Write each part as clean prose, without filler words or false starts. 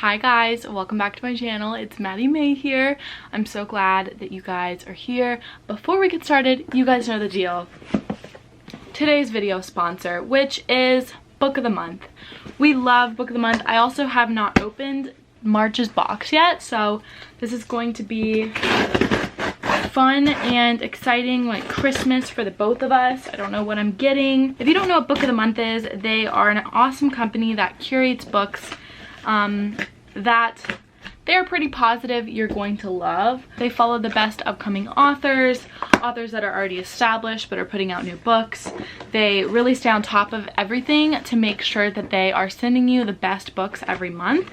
Hi guys, welcome back to my channel. It's Maddie May here. I'm so glad that you guys are here. Before we get started, you guys know the deal. Today's video sponsor, which is Book of the Month. We love Book of the Month. I also have not opened March's box yet, so this is going to be fun and exciting, like Christmas for the both of us. I don't know what I'm getting. If you don't know what Book of the Month is, they are an awesome company that curates books that they're pretty positive you're going to love. They follow the best upcoming authors that are already established but are putting out new books. They really stay on top of everything to make sure that they are sending you the best books every month.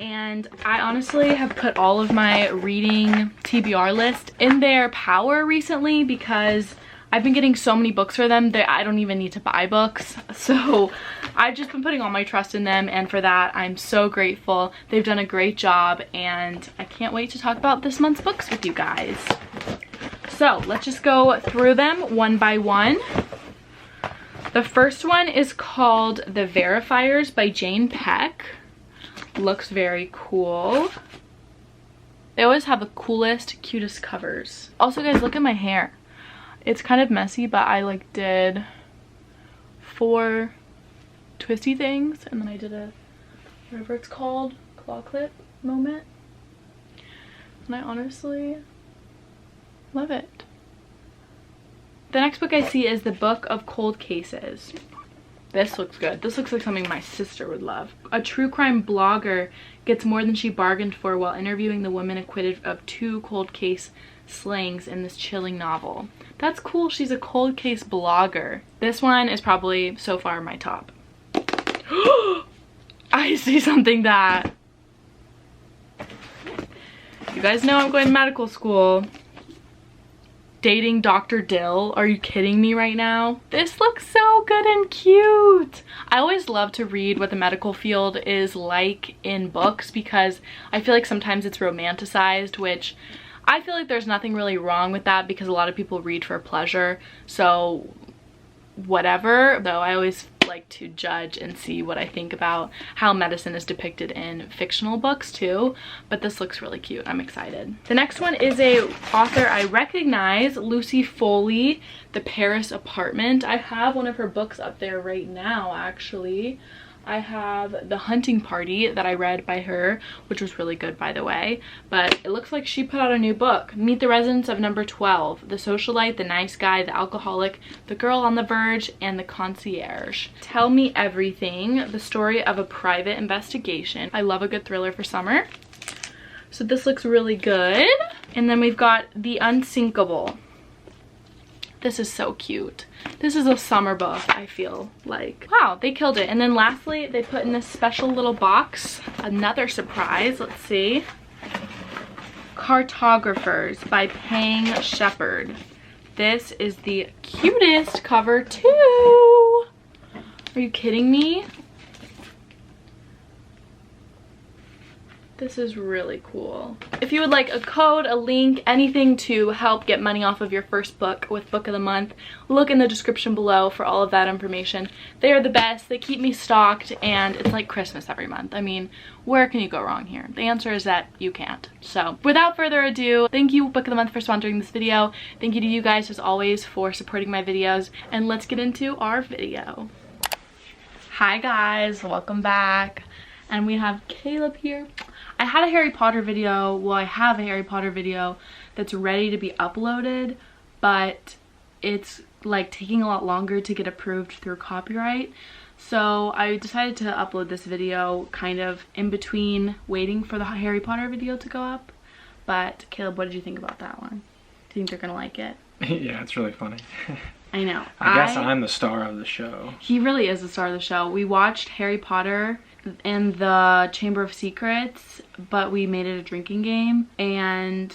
And I honestly have put all of my reading TBR list in their power recently because I've been getting so many books for them that I don't even need to buy books. So I've just been putting all my trust in them, and for that I'm so grateful. They've done a great job and I can't wait to talk about this month's books with you guys. So let's just go through them one by one. The first one is called The Verifiers by Jane Peck. Looks very cool. They always have the coolest, cutest covers. Also guys, look at my hair. It's kind of messy, but I like did 4 twisty things and then I did a whatever it's called, claw clip moment, and I honestly love it. The next book I see is The Book of Cold Cases. This looks good. This looks like something my sister would love. A true crime blogger gets more than she bargained for while interviewing the woman acquitted of 2 cold case slayings in this chilling novel. That's cool. She's a cold case blogger. This one is probably so far my top. I see something that you guys know. I'm going to medical school. Dating Dr. Dill. Are you kidding me right now? This looks so good and cute. I always love to read what the medical field is like in books because I feel like sometimes it's romanticized, which I feel like there's nothing really wrong with that because a lot of people read for pleasure. So whatever, though I always like to judge and see what I think about how medicine is depicted in fictional books too, but this looks really cute. I'm excited. The next one is a author I recognize, Lucy Foley, The Paris Apartment. I have one of her books up there right now actually. I have The Hunting Party that I read by her, which was really good by the way, but it looks like she put out a new book. Meet the Residents of Number 12, The Socialite, The Nice Guy, The Alcoholic, The Girl on the Verge, and The Concierge. Tell Me Everything, the story of a private investigation. I love a good thriller for summer. So this looks really good. And then we've got The Unsinkable. This is so cute. This is a summer book, I feel like. Wow, they killed it. And then lastly, they put in this special little box, another surprise. Let's see. Cartographers by Pang Shepherd. This is the cutest cover too. Are you kidding me? This is really cool. If you would like a code, a link, anything to help get money off of your first book with Book of the Month, look in the description below for all of that information. They are the best. They keep me stocked and it's like Christmas every month. I mean, where can you go wrong here? The answer is that you can't. So without further ado, thank you Book of the Month for sponsoring this video. Thank you to you guys as always for supporting my videos, and let's get into our video. Hi guys, welcome back. And we have Caleb here. I had a Harry Potter video, well I have a Harry Potter video that's ready to be uploaded, but it's like taking a lot longer to get approved through copyright. So I decided to upload this video kind of in between waiting for the Harry Potter video to go up. But Caleb, what did you think about that one? Do you think they're gonna like it? Yeah, it's really funny. I know. I guess I'm the star of the show. He really is the star of the show. We watched Harry Potter and the Chamber of Secrets, but we made it a drinking game and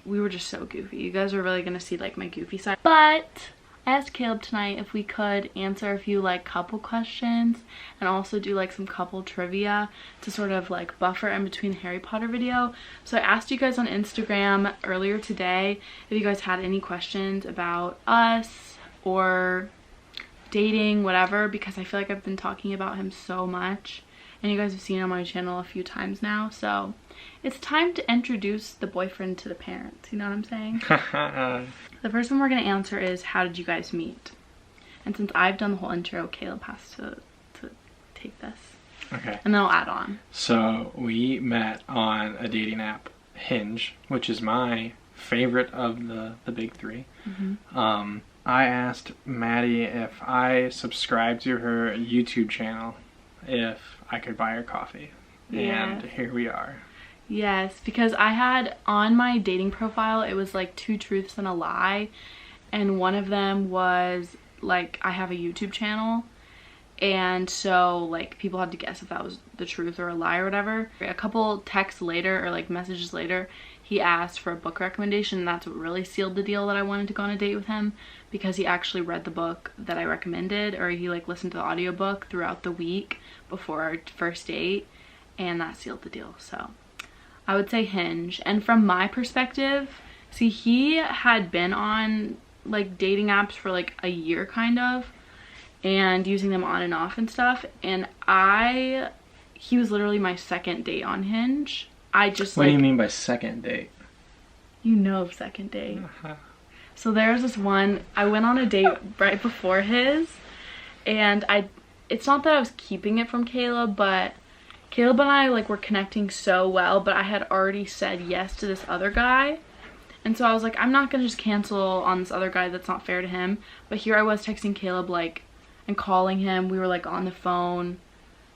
we were just so goofy. You guys are really gonna see like my goofy side. But I asked Caleb tonight if we could answer a few like couple questions and also do like some couple trivia to sort of like buffer in between the Harry Potter video. So I asked you guys on Instagram earlier today if you guys had any questions about us or dating, whatever, because I feel like I've been talking about him so much and you guys have seen it on my channel a few times now, so it's time to introduce the boyfriend to the parents, you know what I'm saying? The first one we're gonna answer is, how did you guys meet? And since I've done the whole intro, Caleb has to take this. Okay. And then I'll add on. So we met on a dating app, Hinge, which is my favorite of the big three. I asked Maddie if I subscribed to her YouTube channel, if I could buy her coffee. And here we are. Yes, because I had on my dating profile, it was like 2 truths and a lie. And one of them was like, I have a YouTube channel. And so like people had to guess if that was the truth or a lie or whatever. A couple texts later, or like messages later, he asked for a book recommendation, and that's what really sealed the deal that I wanted to go on a date with him, because he actually read the book that I recommended, or he like listened to the audiobook throughout the week before our first date, and that sealed the deal. So I would say Hinge. And from my perspective, see, he had been on like dating apps for like a year kind of, and using them on and off and stuff, and he was literally my second date on Hinge. What do you mean by second date? You know, second date. So there's this one, I went on a date right before his, and it's not that I was keeping it from Caleb, but Caleb and I like were connecting so well, but I had already said yes to this other guy. And so I was like, I'm not gonna just cancel on this other guy, that's not fair to him. But here I was texting Caleb like, and calling him. We were like on the phone,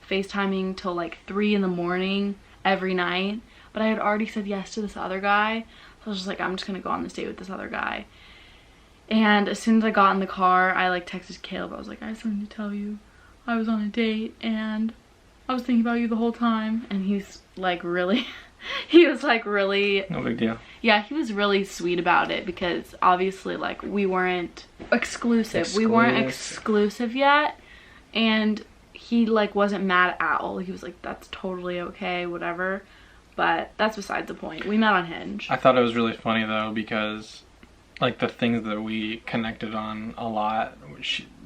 FaceTiming till like 3 in the morning every night. But I had already said yes to this other guy. So I was just like, I'm just gonna go on this date with this other guy. And as soon as I got in the car, I like texted Caleb. I was like, I have something to tell you. I was on a date and I was thinking about you the whole time. And he's like really, he was like really. No big deal. Yeah, he was really sweet about it, because obviously like we weren't exclusive. We weren't exclusive yet. And he like wasn't mad at all. He was like, that's totally okay, whatever. But that's besides the point. We met on Hinge. I thought it was really funny though, because like the things that we connected on a lot,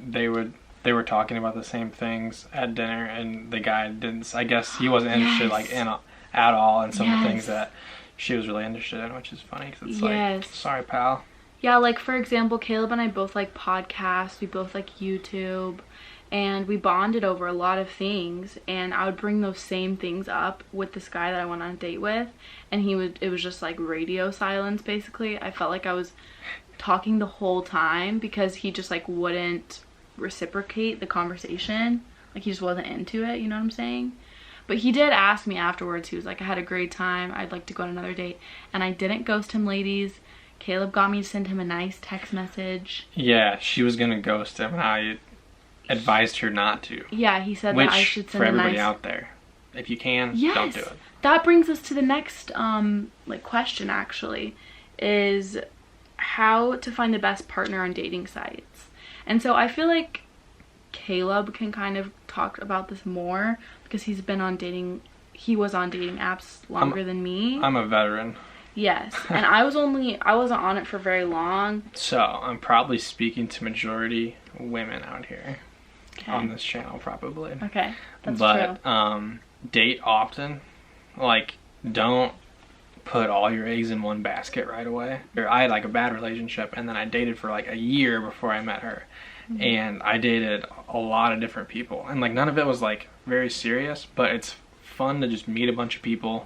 they were talking about the same things at dinner, and the guy didn't, I guess he wasn't interested like at all in some of the things that she was really interested in, which is funny, because it's like, sorry pal. Yeah, like for example, Caleb and I both like podcasts, we both like YouTube, and we bonded over a lot of things, and I would bring those same things up with this guy that I went on a date with, and it was just like radio silence basically. I felt like I was talking the whole time, because he just like wouldn't reciprocate the conversation. Like he just wasn't into it, you know what I'm saying? But he did ask me afterwards. He was like, I had a great time, I'd like to go on another date. And I didn't ghost him, ladies. Caleb got me to send him a nice text message. Yeah, she was gonna ghost him, and I advised her not to. Yeah, he said that I should send a nice... for everybody out there, if you can, don't do it. That brings us to the next like question actually, is how to find the best partner on dating sites. And so I feel like Caleb can kind of talk about this more, because he was on dating apps longer than me. I'm a veteran. Yes, and I wasn't on it for very long. So I'm probably speaking to majority women out here on this channel, probably. Okay, that's true. But date often. Like, don't put all your eggs in one basket right away. I had like a bad relationship, and then I dated for like a year before I met her. And I dated a lot of different people, and like none of it was like very serious, but it's fun to just meet a bunch of people.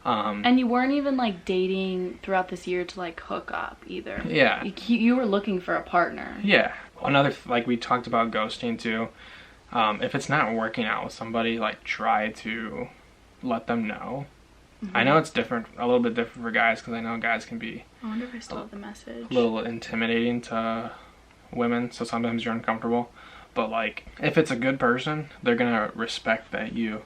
And you weren't even like dating throughout this year to like hook up either. Yeah. You were looking for a partner. Yeah. Another, like we talked about ghosting too. If it's not working out with somebody, like try to let them know. I know it's different, a little bit different for guys, because I know guys can be, I wonder if I still have the message, a little intimidating to women, so sometimes you're uncomfortable. But like, if it's a good person, they're gonna respect that you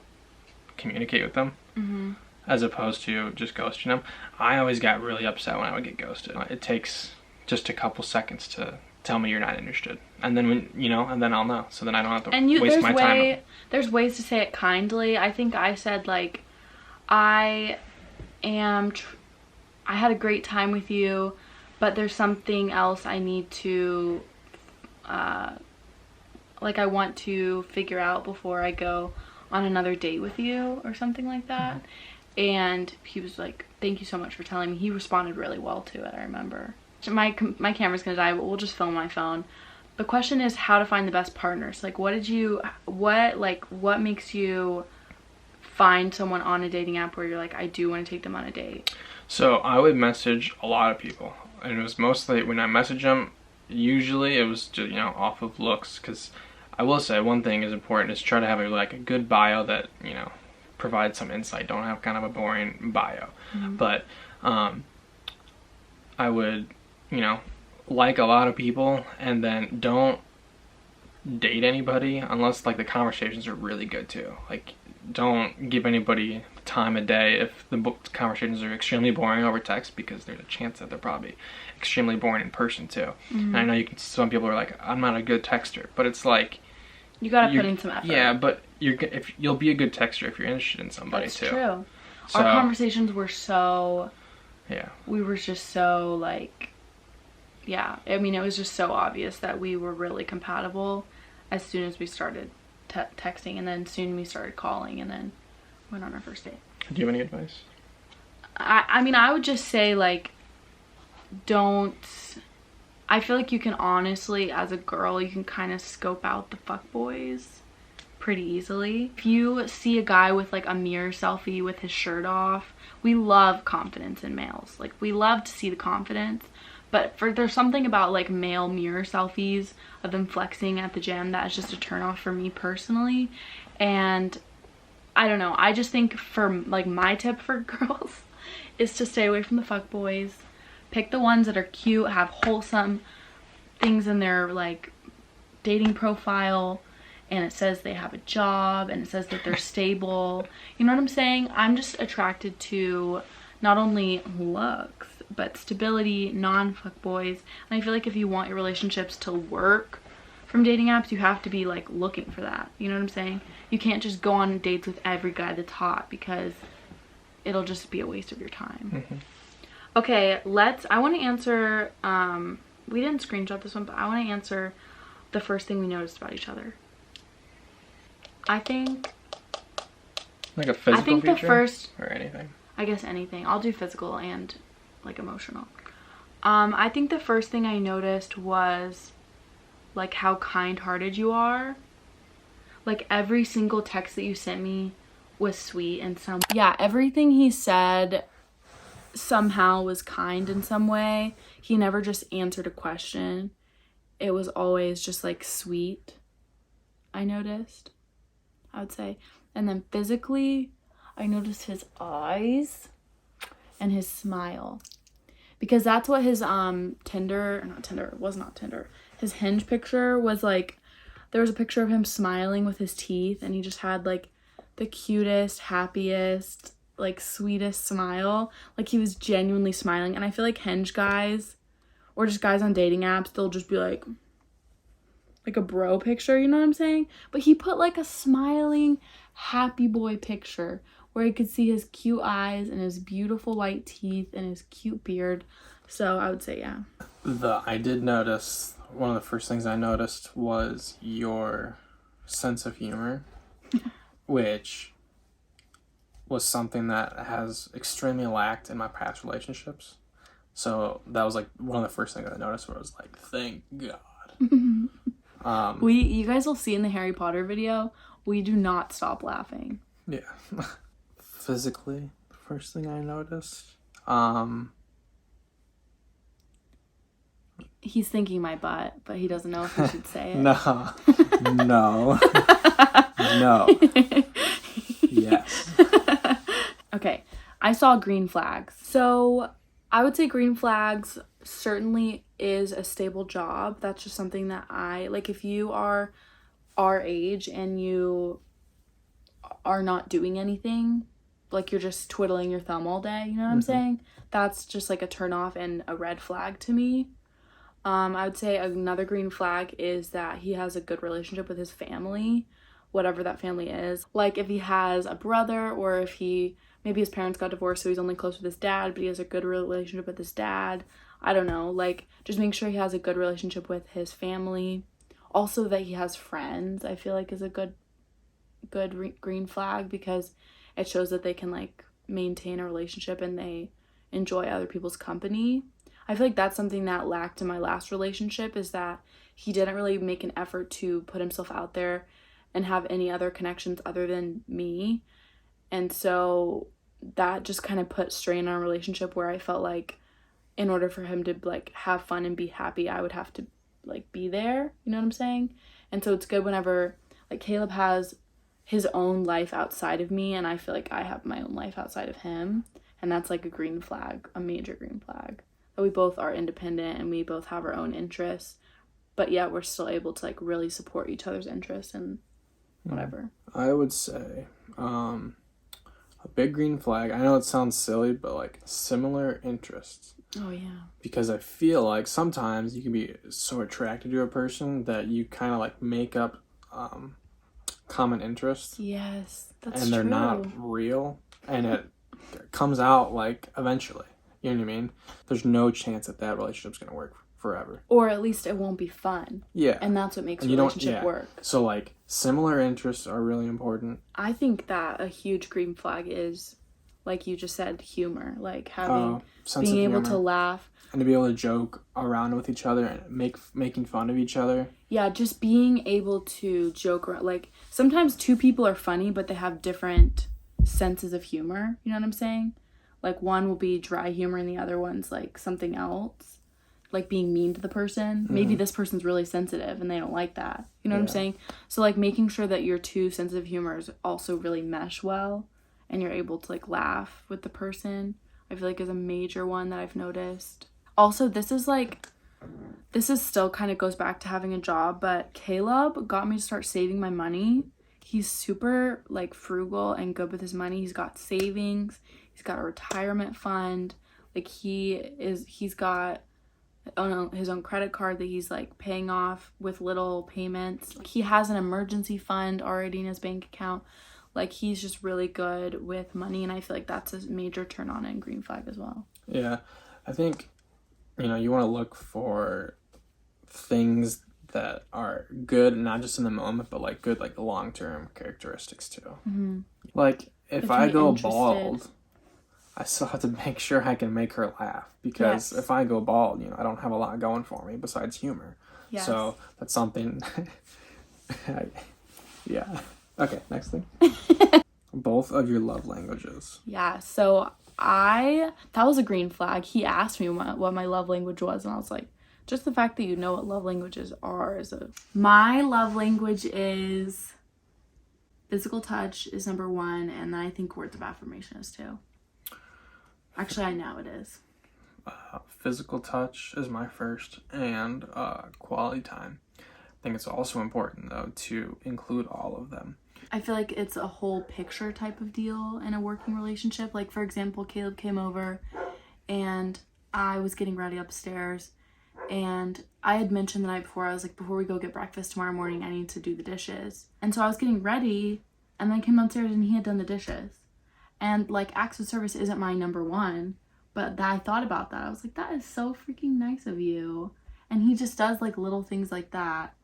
communicate with them, as opposed to just ghosting them. I always got really upset when I would get ghosted. It takes just a couple seconds to tell me you're not interested, and then and then I'll know, so then I don't have to waste my time. There's ways to say it kindly. I think I said like, I had a great time with you, but there's something else I need to like I want to figure out before I go on another date with you or something like that. And he was like, thank you so much for telling me. He responded really well to it, I remember. My camera's gonna die, but we'll just film my phone. The question is how to find the best partners. Like, what makes you find someone on a dating app where you're like, I do want to take them on a date? So I would message a lot of people, and it was mostly when I message them, usually it was just, you know, off of looks, because I will say one thing is important is try to have a good bio that, you know, provides some insight. Don't have kind of a boring bio. But I would, you know, like a lot of people, and then don't date anybody unless like the conversations are really good too. Like, don't give anybody time of day if the conversations are extremely boring over text, because there's a chance that they're probably extremely boring in person too. And I know some people are like, I'm not a good texter, but it's like, you gotta put in some effort. Yeah, but you'll be a good texter if you're interested in somebody. That's too. True. So, our conversations were so, we were just so like, I mean, it was just so obvious that we were really compatible as soon as we started texting, and then soon we started calling, and then went on our first date. Do you have any advice? I mean, I would just say, like, I feel like you can honestly, as a girl, you can kind of scope out the fuckboys pretty easily. If you see a guy with like a mirror selfie with his shirt off, we love confidence in males. Like, we love to see the confidence, but there's something about like male mirror selfies of them flexing at the gym that is just a turn off for me personally. And I don't know, I just think for like my tip for girls is to stay away from the fuckboys. Pick the ones that are cute, have wholesome things in their like dating profile, and it says they have a job, and it says that they're stable. You know what I'm saying? I'm just attracted to not only looks, but stability, non-fuckboys. And I feel like if you want your relationships to work from dating apps, you have to be like looking for that. You know what I'm saying? You can't just go on dates with every guy that's hot, because it'll just be a waste of your time. Okay, I want to answer, we didn't screenshot this one, but I want to answer the first thing we noticed about each other. I think... Like a physical feature? The first... Or anything? I guess anything. I'll do physical and, like, emotional. I think the first thing I noticed was, like, how kind-hearted you are. Like, every single text that you sent me was sweet and everything he said somehow was kind in some way. He never just answered a question. It was always just like sweet, I noticed, I would say. And then physically, I noticed his eyes and his smile, because that's what his his Hinge picture was like. There was a picture of him smiling with his teeth, and he just had like the cutest, happiest, like sweetest smile. Like, he was genuinely smiling. And I feel like Hinge guys, or just guys on dating apps, they'll just be like a bro picture, you know what I'm saying? But he put like a smiling, happy boy picture where you could see his cute eyes and his beautiful white teeth and his cute beard. So I would say I did notice, one of the first things I noticed was your sense of humor, which was something that has extremely lacked in my past relationships. So that was like one of the first things I noticed, where I was like, thank God. You guys will see in the Harry Potter video, we do not stop laughing. Yeah. Physically, the first thing I noticed, he's thinking my butt, but he doesn't know if he should say it. No. Yes. Okay, I saw green flags. So I would say green flags certainly is a stable job. That's just something that I like. If you are our age and you are not doing anything, like you're just twiddling your thumb all day, you know what I'm saying? That's just like a turn off and a red flag to me. I would say another green flag is that he has a good relationship with his family, whatever that family is. Like, if he has a brother, or if maybe his parents got divorced, so he's only close with his dad, but he has a good relationship with his dad. I don't know, like, just make sure he has a good relationship with his family. Also, that he has friends, I feel like is a good good green flag because it shows that they can like maintain a relationship and they enjoy other people's company. I feel like that's something that lacked in my last relationship, is that he didn't really make an effort to put himself out there and have any other connections other than me. And so that just kind of put strain on our relationship, where I felt like in order for him to like have fun and be happy, I would have to like be there, you know what I'm saying? And so it's good whenever like Caleb has his own life outside of me and I feel like I have my own life outside of him, and that's like a green flag, a major green flag, that we both are independent and we both have our own interests, but yet we're still able to like really support each other's interests and whatever. I would say a big green flag, I know it sounds silly, but like similar interests. Oh yeah. Because I feel like sometimes you can be so attracted to a person that you kind of like make up common interests. Yes, that's and they're true. not real, and it comes out like eventually. You know what I mean? There's no chance that relationship's gonna work forever. Or at least it won't be fun. Yeah. And that's what makes a relationship work. So like similar interests are really important. I think that a huge green flag is, like you just said, humor. Like having being able to laugh and to be able to joke around with each other and making fun of each other. Yeah, just being able to joke around. Like sometimes two people are funny, but they have different senses of humor. You know what I'm saying? Like one will be dry humor and the other one's like something else. Like being mean to the person. Maybe this person's really sensitive and they don't like that. You know what I'm saying? So like making sure that your two senses of humors also really mesh well and you're able to like laugh with the person, I feel like is a major one that I've noticed. Also, this is still kind of goes back to having a job, but Caleb got me to start saving my money. He's super like frugal and good with his money. He's got savings. He's got a retirement fund. Like he's got his own credit card that he's like paying off with little payments. He has an emergency fund already in his bank account. Like he's just really good with money, and I feel like that's a major turn on and green flag as well. Yeah, I think you want to look for things that are good, not just in the moment, but like good like long-term characteristics too. Like if I go bald, I still have to make sure I can make her laugh, because if I go bald, I don't have a lot going for me besides humor. Yes. So that's something. Yeah. Okay, next thing. Both of your love languages. Yeah, so that was a green flag. He asked me what my love language was, and I was like, just the fact that you know what love languages are My love language is physical touch is number 1, and then I think words of affirmation is 2. Actually, I know it is. Physical touch is my first, and quality time. I think it's also important, though, to include all of them. I feel like it's a whole picture type of deal in a working relationship. Like, for example, Caleb came over, and I was getting ready upstairs, and I had mentioned the night before, I was like, before we go get breakfast tomorrow morning, I need to do the dishes. And so I was getting ready, and then I came downstairs, and he had done the dishes. And, like, acts of service isn't my number 1, but I thought about that. I was like, that is so freaking nice of you. And he just does, like, little things like that.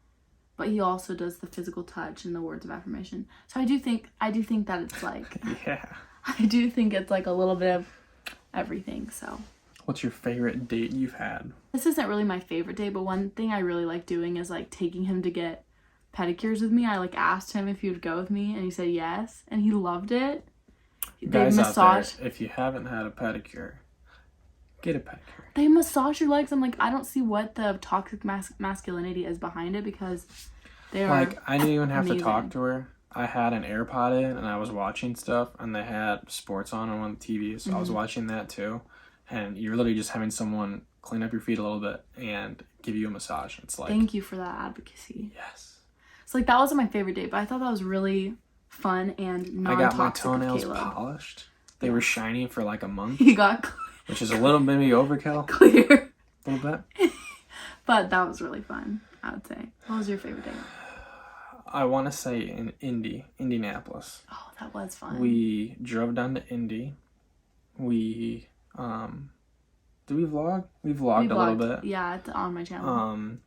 But he also does the physical touch and the words of affirmation. So I do think that it's, like... Yeah. I do think it's, like, a little bit of everything, so... What's your favorite date you've had? This isn't really my favorite date, but one thing I really like doing is, like, taking him to get pedicures with me. I, like, asked him if he would go with me, and he said yes. And he loved it. Guys out there, if you haven't had a pedicure, get a pedicure. They massage your legs. I'm like, I don't see what the toxic masculinity is behind it, because they are like, I didn't even have to talk to her. I had an AirPod in and I was watching stuff, and they had sports on one of the TVs, so I was watching that too. And you're literally just having someone clean up your feet a little bit and give you a massage. It's like, thank you for that advocacy. Yes. So like that wasn't my favorite date, but I thought that was really fun and non-toxic. I got my toenails polished. They were shiny for like a month. He got which is a little maybe overkill. Clear. A little bit. But that was really fun, I would say. What was your favorite date? I want to say in Indianapolis. Oh, that was fun. We drove down to Indy. We, did we vlog? We vlogged a little bit. Yeah, it's on my channel.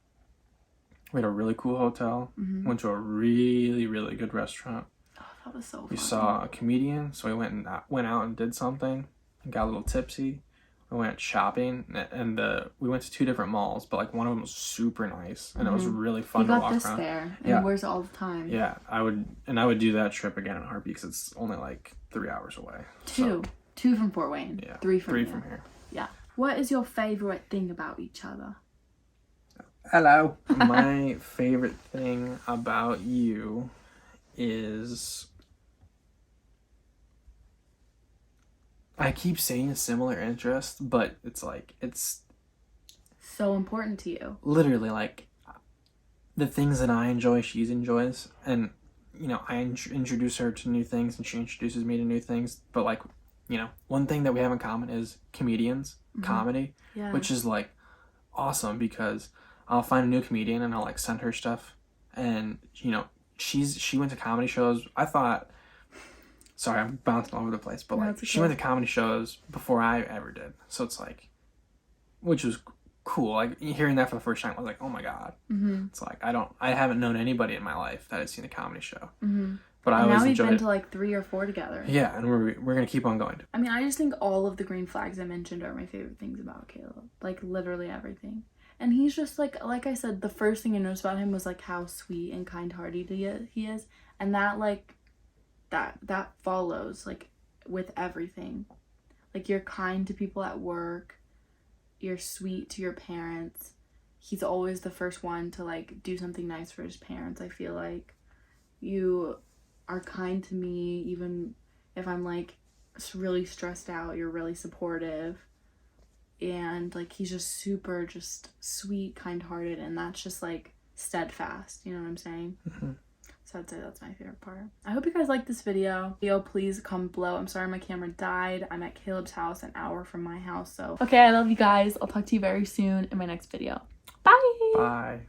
We had a really cool hotel. Went to a really, really good restaurant. Oh, That was so fun. We saw a comedian, so we went out and did something and got a little tipsy. We went shopping, and we went to 2 different malls, but like one of them was super nice, and it was really fun to walk around. You got this there, and wears it all the time. Yeah, I would do that trip again in a heartbeat because it's only like 3 hours away. 2 from Fort Wayne. Yeah, 3 from 3 here. from here. Yeah. What is your favorite thing about each other? Hello. My favorite thing about you is, I keep saying similar interest, but it's like, it's so important to you. Literally, like, the things that I enjoy, she enjoys, and, you know, I introduce her to new things, and she introduces me to new things, but, like, you know, one thing that we have in common is comedians, comedy, which is, like, awesome, because I'll find a new comedian, and I'll, like, send her stuff, and, you know, she went to comedy shows. I thought, sorry, I'm bouncing all over the place, but, like, she went to comedy shows before I ever did, so it's, like, which was cool. Like, hearing that for the first time, I was like, oh my god. It's like, I haven't known anybody in my life that had seen a comedy show. But I always enjoyed it. Now we've been to like 3 or 4 together. Yeah, and we're gonna keep on going. I mean, I just think all of the green flags I mentioned are my favorite things about Caleb. Like, literally everything. And he's just like I said, the first thing I noticed about him was like how sweet and kind-hearted he is, and that like that follows like with everything. Like, you're kind to people at work. You're sweet to your parents. He's always the first one to like do something nice for his parents. I feel like you are kind to me even if I'm like really stressed out. You're really supportive, and like he's just super just sweet, kind-hearted, and that's just like steadfast, you know what I'm saying? So I'd say that's my favorite part. I hope you guys like this video. Please comment below. I'm sorry my camera died. I'm at Caleb's house, an hour from my house. So okay, I love you guys. I'll talk to you very soon in my next video. Bye. Bye.